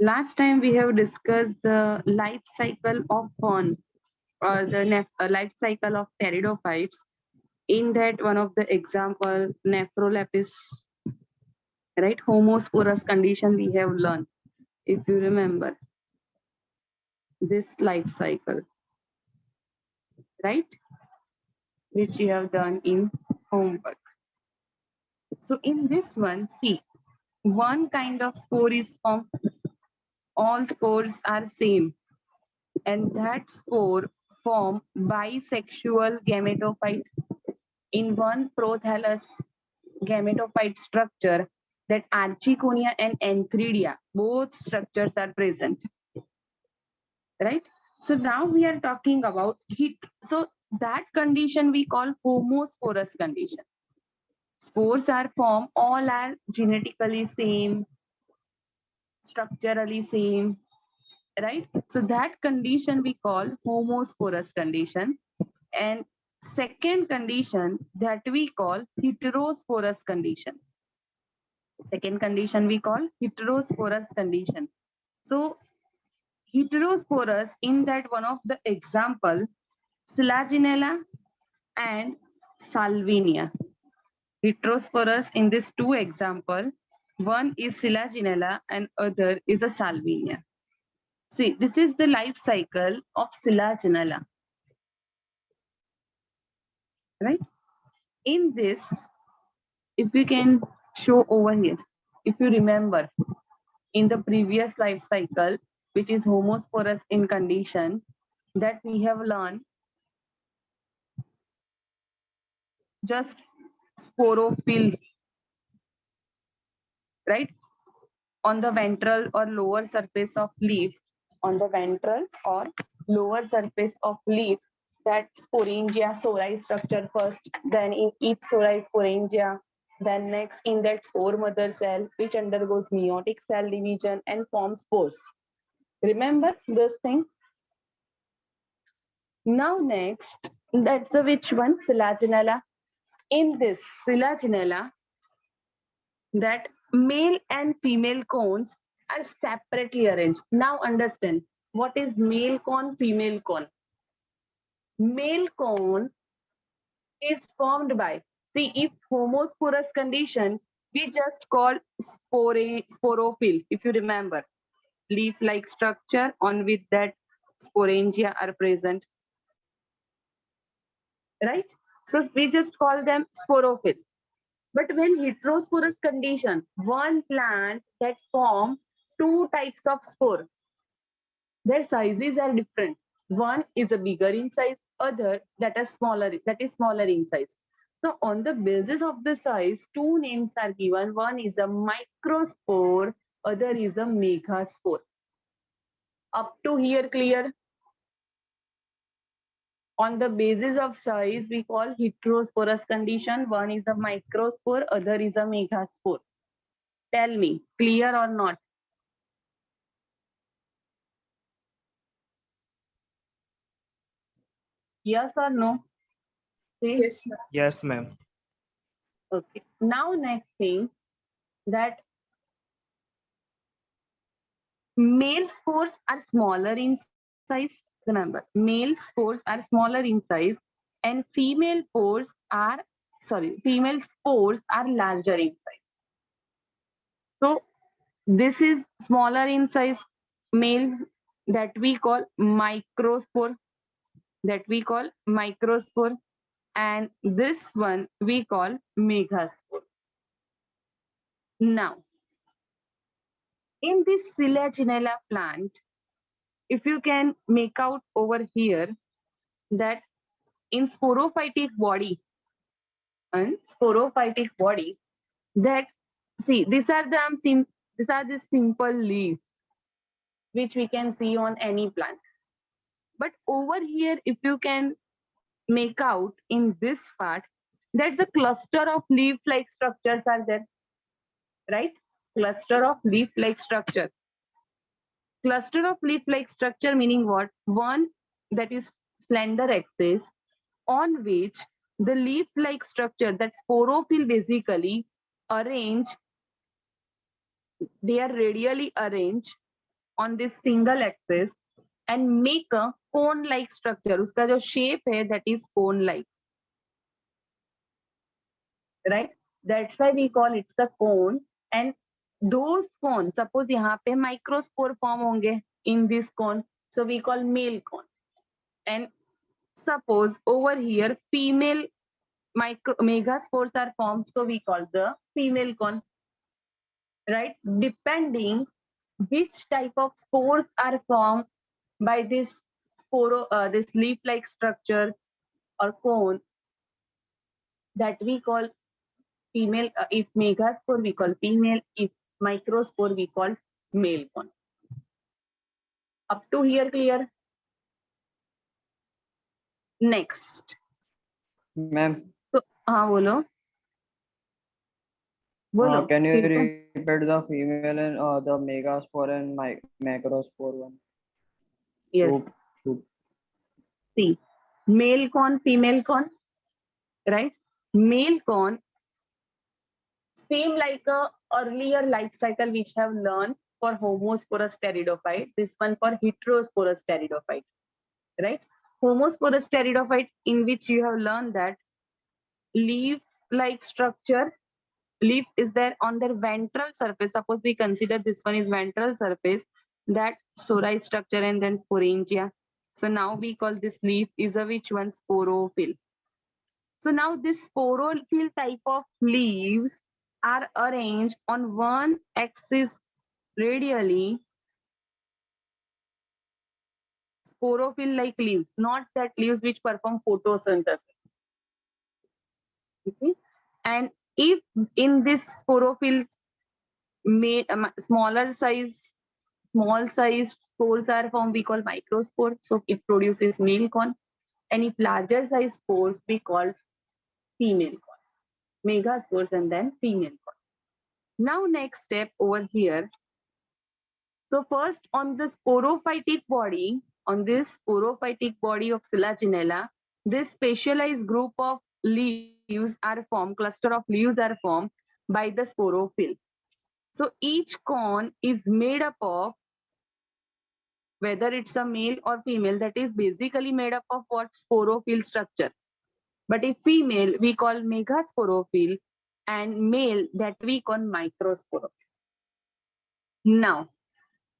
Last time we have discussed the life cycle of fern or the life cycle of pteridophytes. In that, one of the example, Nephrolepis, right? Homosporous condition we have learned, if you remember this life cycle, right? Which you have done in homework. So in this one, see, one kind of spore is formed. All spores are same, and that spore form bisexual gametophyte in one prothallus gametophyte structure. That Archiconia and Antheridia, both structures are present, right? So now we are talking about heat. So that condition we call homosporous condition. Spores are formed, all are genetically same, structurally same, right? So that condition we call homosporous condition. And second condition that we call heterosporous condition. Second condition we call heterosporous condition. So heterosporous, in that one of the example, Selaginella and Salvinia. Heterosporous in these two example, one is Selaginella and other is a Salvinia. See, this is the life cycle of Selaginella, right? In this, if we can show over here, if you remember, in the previous life cycle, which is homosporous in condition, that we have learned just sporophyll, right? On the ventral or lower surface of leaf, on the ventral or lower surface of leaf, that sporangia sori structure first, then in each sori sporangia, then next in that spore mother cell, which undergoes meiotic cell division and forms spores. Remember this thing? Now next, that's the which one? Selaginella. In this Selaginella, that male and female cones are separately arranged. Now understand what is male cone, female cone. Male cone is formed by, see, if homosporous condition, we just call sporophyll, if you remember, leaf-like structure on which that sporangia are present, right? So we just call them sporophyll. But when heterosporous condition, one plant that form two types of spore, their sizes are different. One is a bigger in size, other that is smaller in size. So on the basis of the size, two names are given. One is a microspore, other is a megaspore. Up to here clear? On the basis of size, we call heterosporous condition. One is a microspore, other is a megaspore. Tell me, clear or not? Yes or no? Say. Yes, ma'am. Yes, ma'am. Okay. Now next thing, that male spores are smaller in size. Remember, male spores are smaller in size, and female spores are larger in size. So this is smaller in size male, that we call microspore, and this one we call megaspore. Now, in this Selaginella plant, if you can make out over here that in sporophytic body, that, see, these are the simple leaves which we can see on any plant. But over here, if you can make out in this part, that's a cluster of leaf-like structures are there, right? Cluster of leaf-like structure. Cluster of leaf-like structure meaning what? One that is slender axis on which the leaf-like structure, that sporophyll basically arrange, they are radially arranged on this single axis and make a cone like structure. उसका जो shape है that is cone like, right? That's why we call it the cone. And those cones, suppose यहाँ पे microspore form होंगे in this cone, so we call male cone. And suppose over here female megaspores are formed, so we call the female cone, right? Depending which type of spores are formed by this this leaf-like structure or cone, that we call female. If megaspore we call female, if microspore we call male cone. Up to here clear? Next. Ma'am. So हाँ बोलो. बोलो. Can you repeat the female and the megaspore and macrospore one? Yes. See, male cone, female cone, right? Male cone, same like a earlier life cycle which have learned for homosporous pteridophyte, this one for heterosporous pteridophyte, right? Homosporous pteridophyte, in which you have learned that leaf-like structure, leaf is there on their ventral surface. Suppose we consider this one is ventral surface, that sorite structure and then sporangia. So now we call this leaf is a which one? Sporophyll. So now this sporophyll type of leaves are arranged on one axis radially. Sporophyll like leaves, not that leaves which perform photosynthesis. Okay? And if in this sporophyll made small size spores are formed, we call microspore. So it produces male cone. And if larger size spores, we call female cone. Megaspores and then female cone. Now next step over here. So first on the sporophytic body, on this sporophytic body of Selaginella, this specialized group of leaves are formed, cluster of leaves are formed by the sporophyll. So each cone is made up of, whether it's a male or female, that is basically made up of what? Sporophyll structure. But if female, we call megasporophyll, and male, that we call microsporophyll. Now,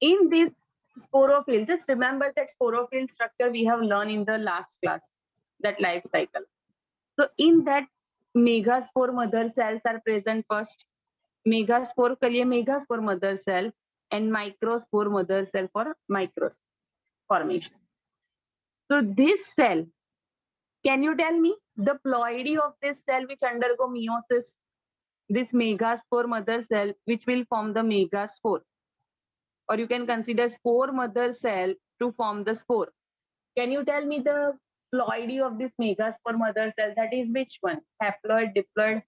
in this sporophyll, just remember that sporophyll structure we have learned in the last class, that life cycle. So in that, megaspore mother cells are present first. Megaspore के लिए megaspore mother cell and microspore mother cell for microspore formation. So this cell, can you tell me the ploidy of this cell which undergo meiosis? This megaspore mother cell which will form the megaspore, or you can consider spore mother cell to form the spore. Can you tell me the ploidy of this megaspore mother cell? That is which one? Haploid, diploid?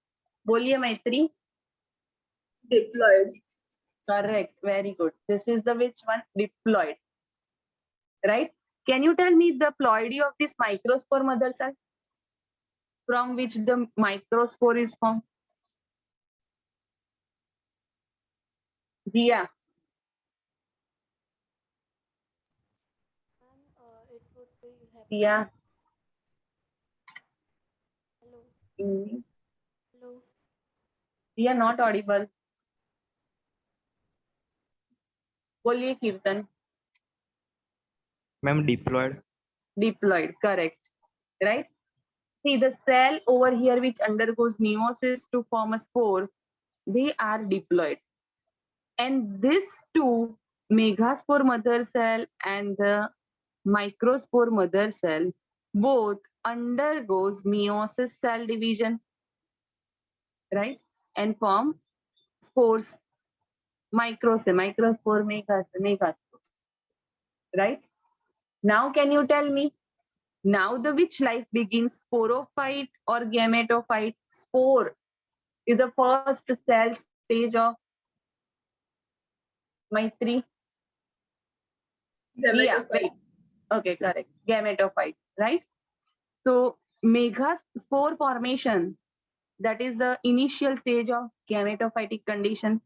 बोलिए मैत्री. Diploid. Correct. Very good. This is the which one? Diploid. Right? Can you tell me the ploidy of this microspore mother cell, from which the microspore is formed? Dia. It would be Dia. Hello. Hello. Dia not audible. बोलिए कीर्तन. Ma'am, diploid. Diploid, correct. Right? See, the cell over here which undergoes meiosis to form a spore, they are diploid. And this two, megaspore mother cell and the microspore mother cell, both undergoes meiosis cell division, right? And form spores, microspore, megaspores, right? Now can you tell me, now the which life begins, sporophyte or gametophyte? Spore is the first cell stage of Maitri. Yeah, wait. Okay, correct. Gametophyte, right? So megaspore formation, that is the initial stage of gametophytic condition.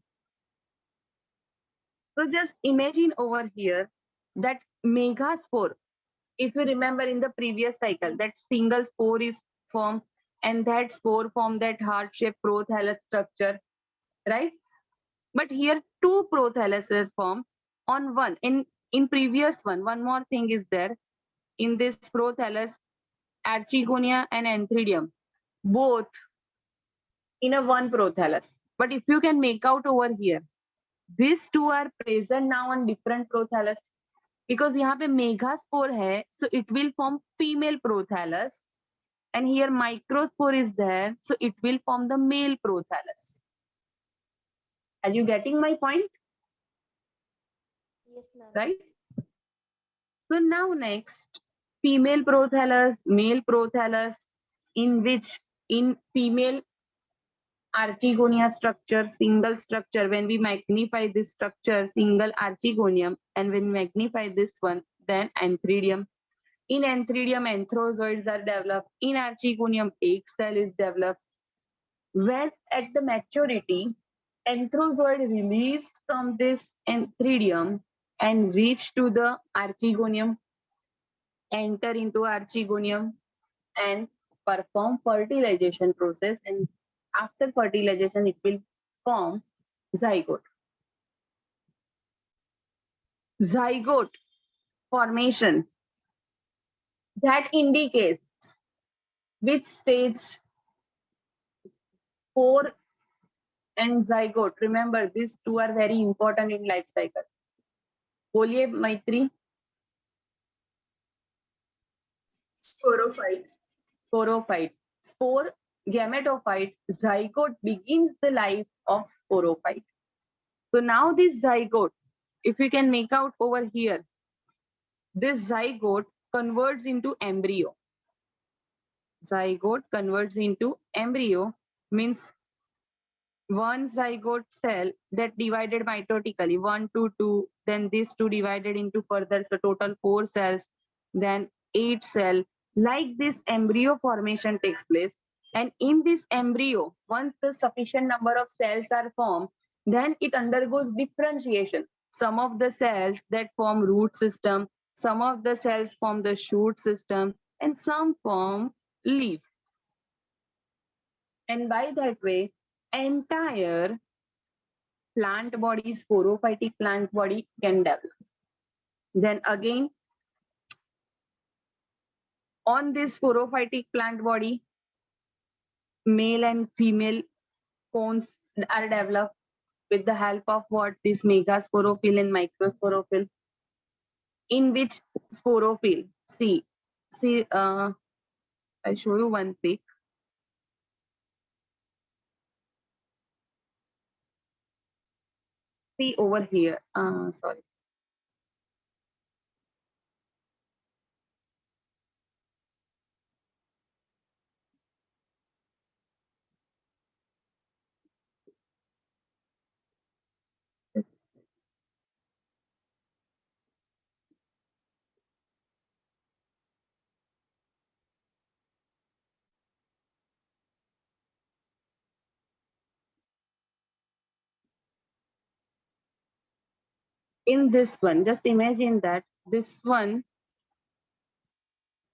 So just imagine over here that megaspore. If you remember in the previous cycle, that single spore is formed and that spore form that heart-shaped prothallus structure, right? But here two prothalluses form on one. In previous one more thing is there. In this prothallus, archegonia and antheridium, both in a one prothallus. But if you can make out over here, these two are present now on different prothallus. Because यहाँ पे megaspore है, so it will form female prothallus, and here microspore is there, so it will form the male prothallus. Are you getting my point? Yes, ma'am. Right? So now next, female prothallus, male prothallus, in which in female archegonia structure, single structure, when we magnify this structure, single archegonium, and when we magnify this one, then antheridium. In antheridium, anthrozoids are developed. In archegonium, egg cell is developed. When at the maturity, anthrozoid released from this antheridium and reach to the archegonium, enter into archegonium and perform fertilization process, and after fertilization it will form zygote. Zygote formation, that indicates which stage spore and zygote. Remember, these two are very important in life cycle. बोलिए मैत्री. Sporophyte. Sporophyte. Spore, gametophyte, zygote begins the life of sporophyte. So now this zygote, if we can make out over here, this zygote converts into embryo. Zygote converts into embryo means one zygote cell that divided mitotically, 1 to 2, then these two divided into further, so total 4 cells, then 8 cell. Like this embryo formation takes place, and in this embryo, once the sufficient number of cells are formed, then it undergoes differentiation. Some of the cells that form root system, some of the cells form the shoot system, and some form leaf. And by that way, entire plant body, sporophytic plant body can develop. Then again, on this sporophytic plant body, male and female cones are developed with the help of what? This megasporophyll and microsporophyll. In which sporophyll, see, I'll show you one pic. See over here, sorry. In this one, just imagine that this one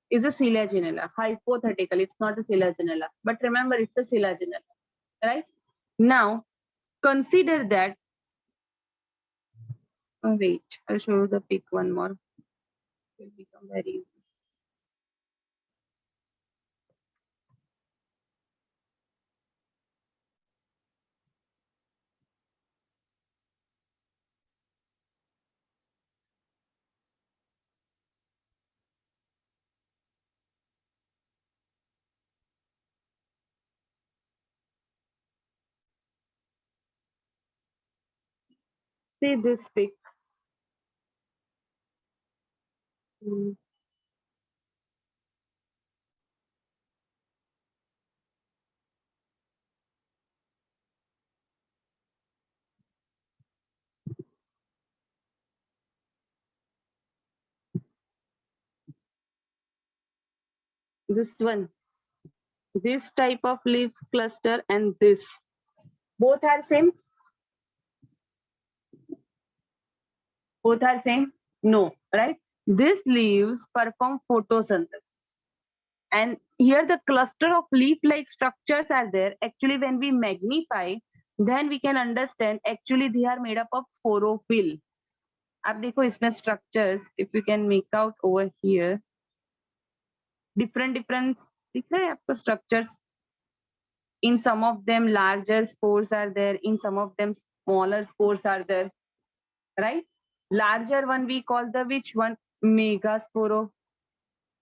is a Selaginella, hypothetical, it's not a Selaginella, but remember it's a Selaginella, right? Now, consider that, wait, I'll show you the pic one more. It will become very easy. See this pic. Hmm. This one, this type of leaf cluster and this, both are same. Both are same? No, right? This leaves perform photosynthesis. And here the cluster of leaf-like structures are there. Actually, when we magnify, then we can understand actually they are made up of sporophyll. आप देखो इसमें structures, if you can make out over here, different दिख रहा है आपको structures. In some of them larger spores are there, in some of them smaller spores are there, right? Larger one we call the which one? Megasporo.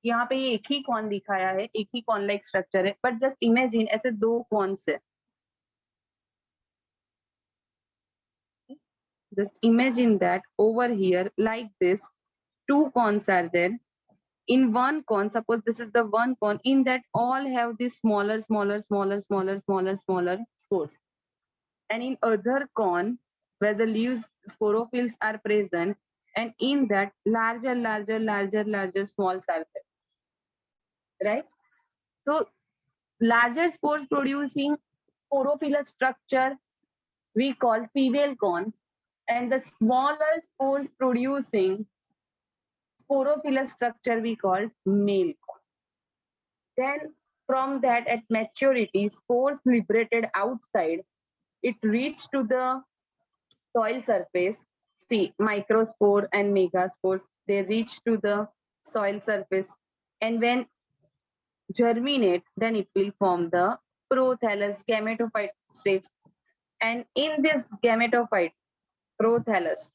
यहाँ पे ये एक ही cone दिखाया है, एक ही कॉन लाइक स्ट्रक्चर है, बट जस्ट इमेजिन ऐसे दो कॉन्स है. Just imagine that over here like this, two cons are there. In one con, suppose this is the one con, in that all have these smaller spores. And in other con, where the leaves sporophylls are present, and in that larger smalls are there. Right? So larger spores producing sporophylous structure we call female con, and the smaller spores producing sporophylous structure we call male con. Then from that at maturity, spores liberated outside, it reached to the soil surface. See, microspore and megaspores, they reach to the soil surface, and when germinate, then it will form the prothallus gametophyte stage. And in this gametophyte prothallus,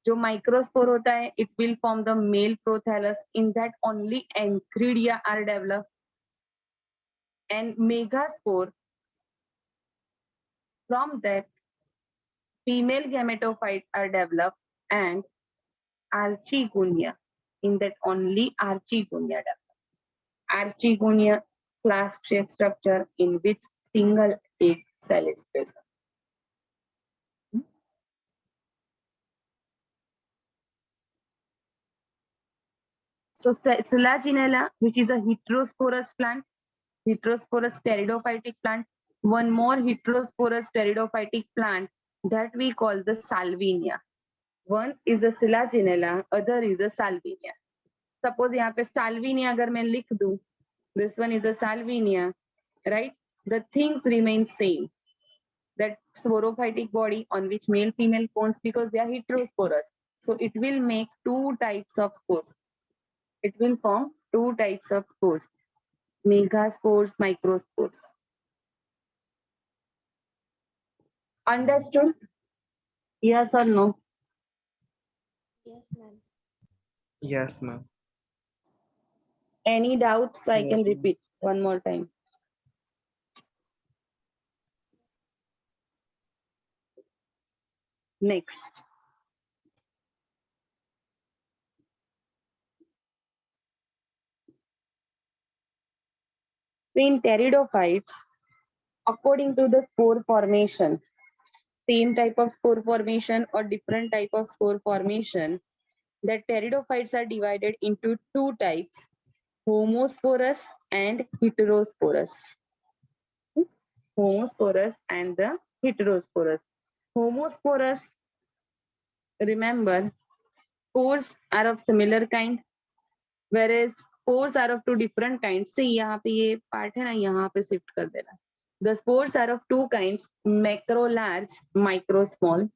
जो microspore होता है, it will form the male prothallus. In that only antheridia are developed. And megaspore, from that female gametophyte are developed, and archigonia. In that only archigonia developed. Archigonia flask shaped structure in which single egg cell is present. So Selaginella, which is a heterosporous plant, heterosporous pteridophytic plant, one more heterosporous pteridophytic plant that we call the Salvinia. One is a Selaginella, other is a Salvinia. Suppose यहाँ पे Salvinia अगर मैं लिख दूं, this one is a Salvinia, right? The things remain same. That sporophytic body on which male female cones, because they are heterosporous, so it will make two types of spores. It will form two types of spores, megaspores, microspores. Understood? Yes or no? Yes, ma'am. Yes, ma'am. Any doubts? I Yes, can ma'am. repeat one more time. Next. In pteridophytes, according to the spore formation, same type of spore formation or different type of spore formation, the pteridophytes are divided into two types, homosporous and heterosporous. Homosporous and the heterosporous. Homosporous, remember, spores are of similar kind, whereas spores are of two different kinds. See, यहाँ पे ये part है ना, यहाँ पे shift कर देना. The spores are of two kinds, macro large, micro small.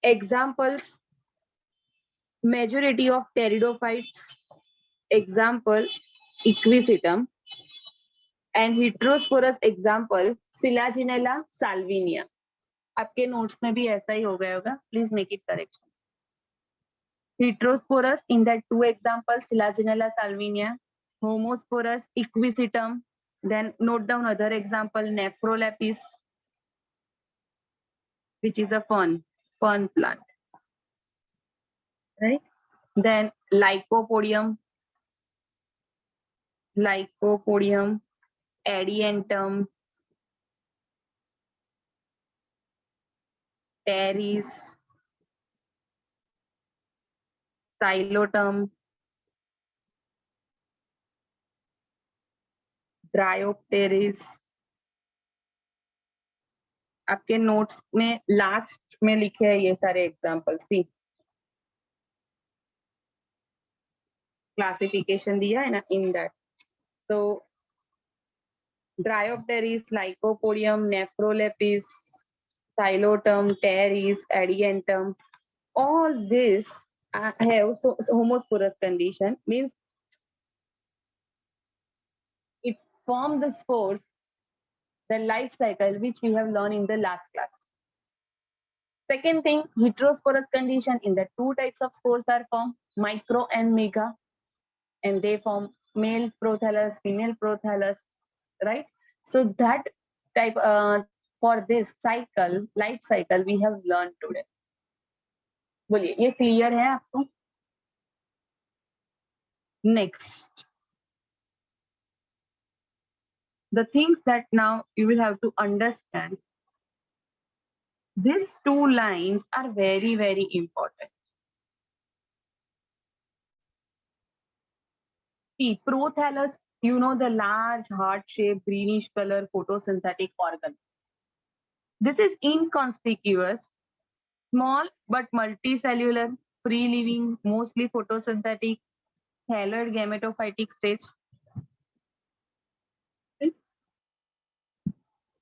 Examples, majority of pteridophytes, example, equisetum, and heterosporous example, Selaginella salvinia. आपके नोट्स में भी ऐसा ही हो गया होगा, please make it correction. Heterosporous in that two examples, Selaginella salvinia, homosporous, equisetum, then note down other example, Nephrolepis, which is a fern plant, right? Then Lycopodium, Adiantum, Teres, Xylotum, Bryopteris. आपके notes में last में लिखे हैं ये सारे example. सी classification दिया है ना in that. So Bryopteris, Lycopodium, Nephrolepis, Xylotum, Teres, Adiantum, all this have homosporous condition, means it form the spores, the life cycle which we have learned in the last class. Second thing, heterosporous condition, in the two types of spores are formed, micro and mega, and they form male prothallus, female prothallus, right? So that type for this cycle, life cycle, we have learned today. बोलिए ये clear है आपको? Next, the things that now you will have to understand. These two lines are very, very important. See, prothallus, you know, the large heart-shaped greenish color photosynthetic organ. This is inconspicuous, small but multicellular, free-living, mostly photosynthetic, thalloid gametophytic stage.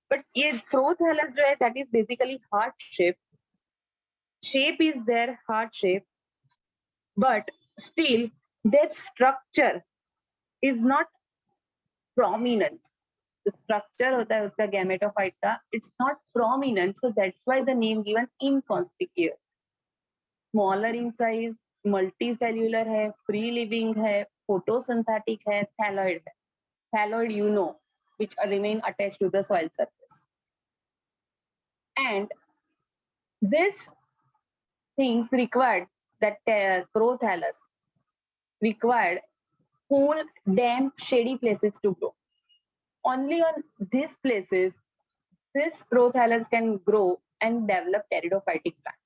But ये prothallus जो है, that is basically heart shape. Shape is their heart shape, but still their structure is not prominent. The structure होता है उसका gametophyte का, it's not prominent, so that's why the name given inconspicuous. Smaller in size, multicellular है, free living है, photosynthetic है, thalloid है. Thalloid, you know, which remain attached to the soil surface. And this things required, that prothallus required cool, damp, shady places to grow. Only on these places, this prothallus can grow and develop pteridophytic plant.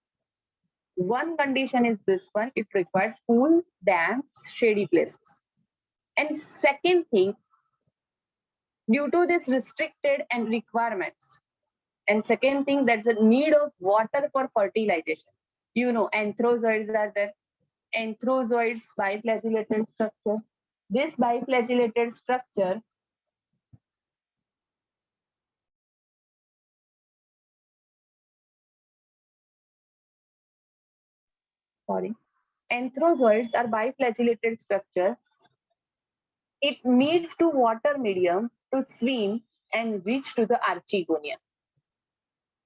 One condition is this one, it requires cool, damp, shady places. And second thing, due to this restricted and requirements, and second thing, that's the need of water for fertilization. You know, anthrozoids are there. Anthrozoids, biflagellated structure. This biflagellated structure anthrozoids are biflagellated structure. It needs to water medium to swim and reach to the archegonia,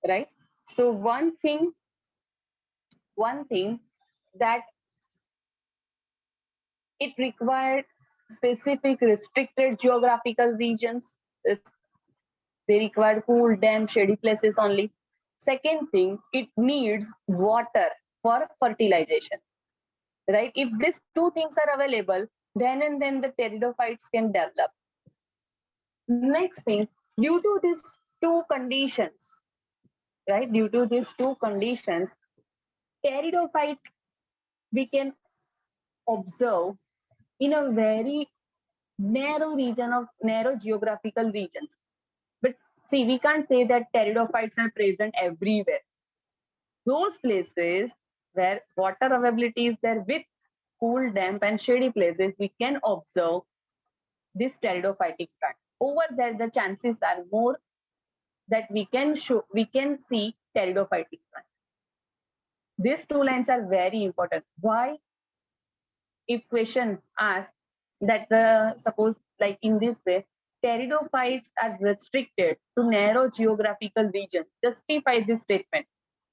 right? So one thing that it required specific restricted geographical regions. They require cool, damp, shady places only. Second thing, it needs water for fertilization, right? If these two things are available, then and then the pteridophytes can develop. Next thing, due to these two conditions, right? Due to these two conditions, pteridophyte we can observe in a very narrow geographical regions. But see, we can't say that pteridophytes are present everywhere. Those places where water availability is there with cool, damp, and shady places, we can observe this pteridophytic plant. Over there, the chances are more that we can see pteridophytic plant. These two lines are very important. Why? If question asks that suppose like in this way, pteridophytes are restricted to narrow geographical regions, justify this statement.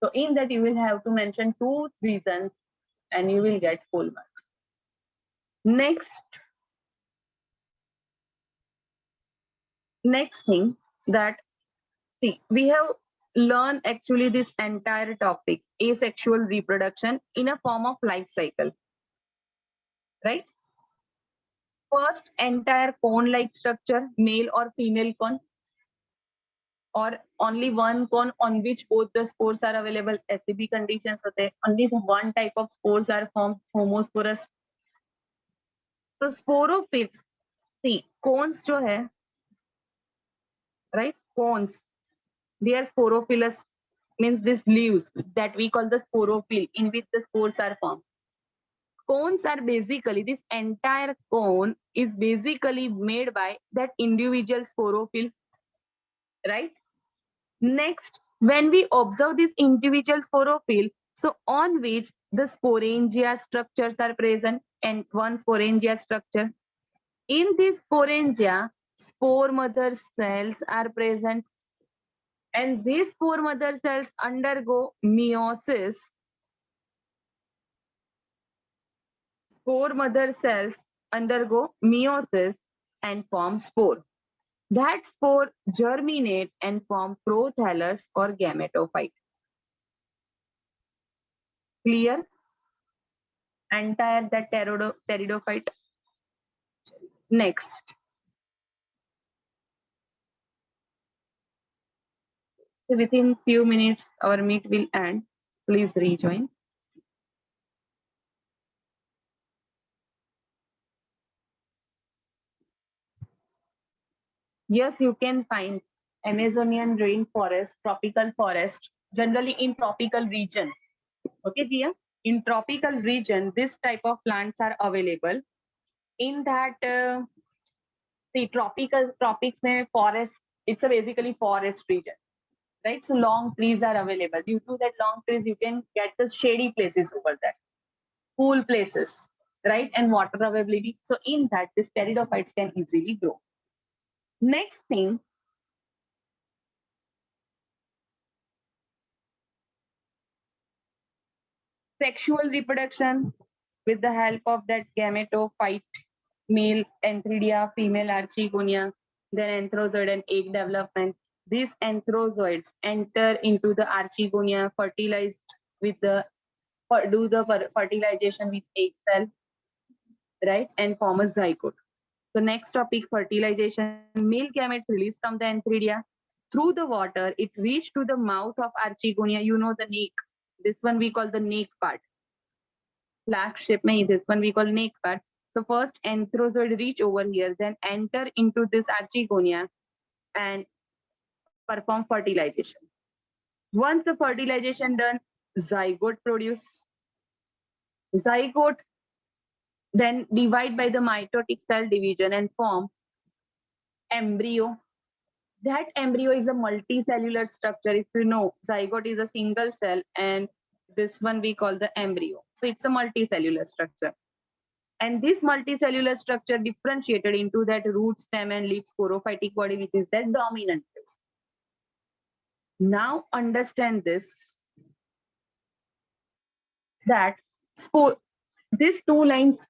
So in that you will have to mention two reasons and you will get full marks. Next thing that, see, we have learned actually this entire topic, asexual reproduction in a form of life cycle, right? First, entire cone-like structure, male or female cone, or only one cone on which both the spores are available. SCB conditions होते, only one type of spores are formed, homosporous. So sporophytes, see, cones जो है, right? Cones, they are sporophilous means this leaves that we call the sporophyll in which the spores are formed. Cones are basically, this entire cone is basically made by that individual sporophyll, right? Next, when we observe this individual sporophyll, so on which the sporangia structures are present, and one sporangia structure. In this sporangia, spore mother cells are present, and these spore mother cells undergo meiosis. Spore mother cells undergo meiosis and form spore. That spore germinate and form prothallus or gametophyte. Clear? Entire that pteridophyte. Next. So within few minutes, our meet will end. Please rejoin. Yes, you can find Amazonian rainforest, tropical forest, generally in tropical region. Okay, Jia? In tropical region, this type of plants are available. In that, see, tropics mein forest, it's a basically forest region, right? So long trees are available. Due to that long trees, you can get the shady places over there, cool places, right? And water availability. So in that, these pteridophytes can easily grow. Next thing, sexual reproduction with the help of that gametophyte, male antheridia, female archegonia, then anthrozoid and egg development. These anthrozoids enter into the archegonia, fertilized with the do the fertilization with egg cell, right, and form a zygote. So next topic, fertilization. Male gametes released from the antheridia through the water. It reached to the mouth of archegonia. You know the nape. This one we call the nape part. Flag shape mein, this one we call nape part. So first anthrozoid reach over here, then enter into this archegonia and perform fertilization. Once the fertilization done, zygote produce. Zygote then divide by the mitotic cell division and form embryo. That embryo is a multicellular structure. If you know, zygote is a single cell and this one we call the embryo. So it's a multicellular structure. And this multicellular structure differentiated into that root, stem and leaf sporophytic body, which is that dominant phase. Now understand this, that these two lines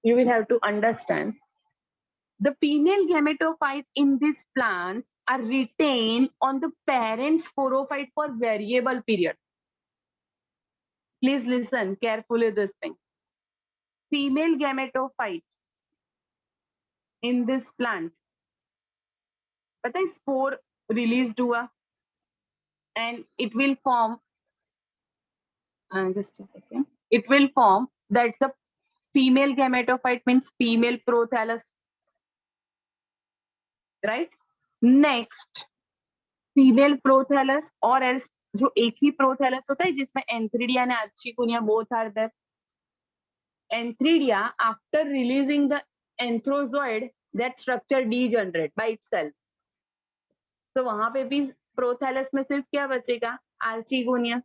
you will have to understand. The female gametophytes in these plants are retained on the parent sporophyte for variable period. Please listen carefully this thing. Female gametophytes in this plant, पता है spore released हुआ and it will form, just a second, it will form that the female gametophyte means female prothallus, right? Next, female prothallus or else जो एक ही prothallus होता है जिसमें antheridia and archegonia both are there. Antheridia, after releasing the anthrozoid, that structure degenerate by itself. तो वहां पे भी prothallus में सिर्फ क्या बचेगा, archegonia,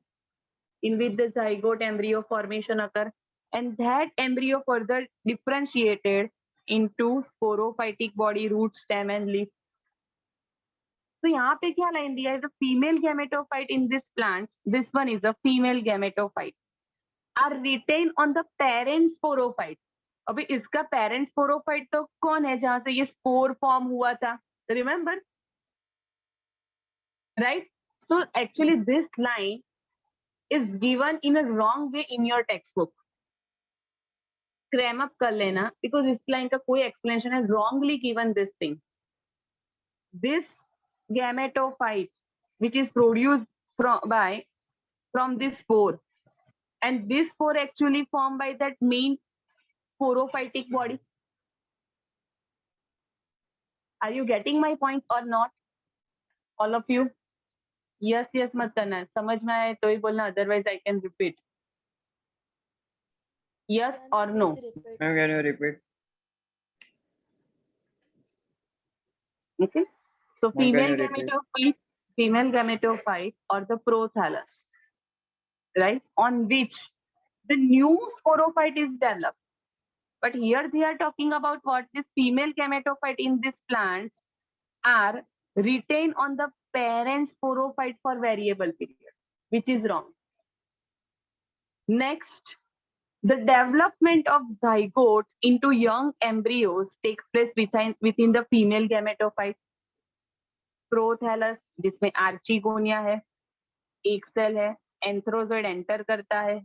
in which the zygote embryo formation occur, and that embryo further differentiated into sporophytic body, root, stem and leaf. तो यहाँ पे क्या लाइन दिया है, the female gametophyte in this plants, this one is a female gametophyte, are retained on the parent sporophyte. अभी इसका parent sporophyte तो कौन है जहां से ये spore form हुआ था, remember, right? So actually this line is given in a wrong way in your textbook. Cram up कर लेना, because इस line का कोई explanation है, wrongly given this thing. This gametophyte which is produced from this spore, and this spore actually formed by that main sporophytic body. Are you getting my point or not, all of you? Yes yes मत करना, समझ में आए तो ही बोलना, otherwise I can repeat. Yes Ma'am, और no. please repeat. Ma'am, can you repeat? Okay. So Ma'am, can female you repeat? gametophyte or the prothallus, right? On which the new sporophyte is developed. But here they are talking about what this female gametophyte in these plants are retained on the parent sporophyte for variable period, which is wrong. Next, the development of zygote into young embryos takes place within the female gametophyte. Prothallus जिसमें archegonia है, एक cell है, एंथ्रोजोइड enter करता है,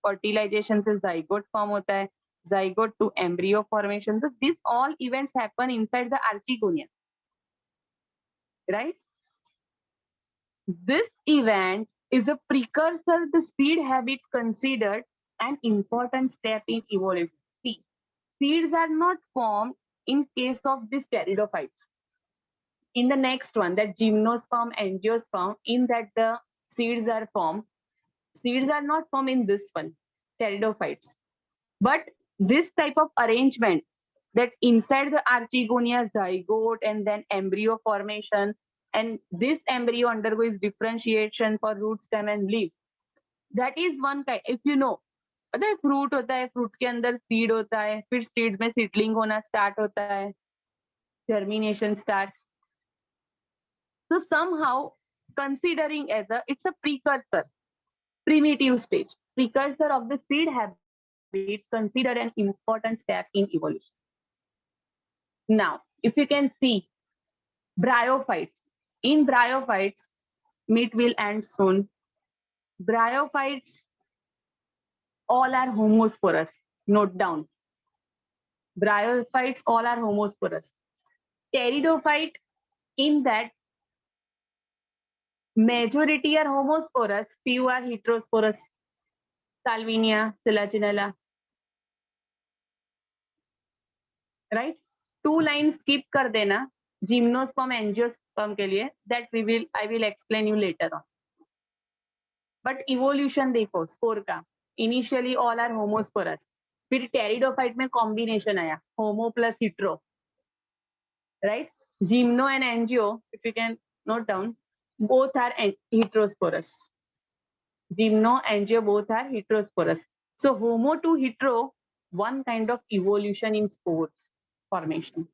fertilisation से zygote form होता है, zygote to embryo formation. So this all events happen inside the archegonia, right? This event is a precursor to seed habit, considered an important step in evolution. See, seeds are not formed in case of these pteridophytes. In the next one, that gymnosperm, angiosperm, in that the seeds are formed. Seeds are not formed in this one, pteridophytes. But this type of arrangement, that inside the archegonia, zygote and then embryo formation, and this embryo undergoes differentiation for root, stem and leaf. That is one kind. If you know, पता है fruit होता है, fruit के अंदर seed होता है, फिर seed में सीडलिंग होना स्टार्ट होता है, germination start. So somehow considering as it's a precursor, primitive stage, precursor of the seed habit, considered an important step in evolution. Now, if you can see bryophytes, in bryophytes, meet will end soon. Bryophytes all are homosporous. Note down. Bryophytes all are homosporous. Pteridophyte, in that majority are homosporous, few are heterosporous. Salvinia, Selaginella. Right? 2 lines skip कर देना gymnosperm, angiosperm के लिए, that I will explain you later on. But evolution देखो spore का, initially all are homosporous, फिर pteridophyte में combination आया, homo plus hetero, right? Gymno and angio, if you can note down, both are heterosporous. Gymno, angio, both are heterosporous. So homo to hetero, one kind of evolution in spores formation.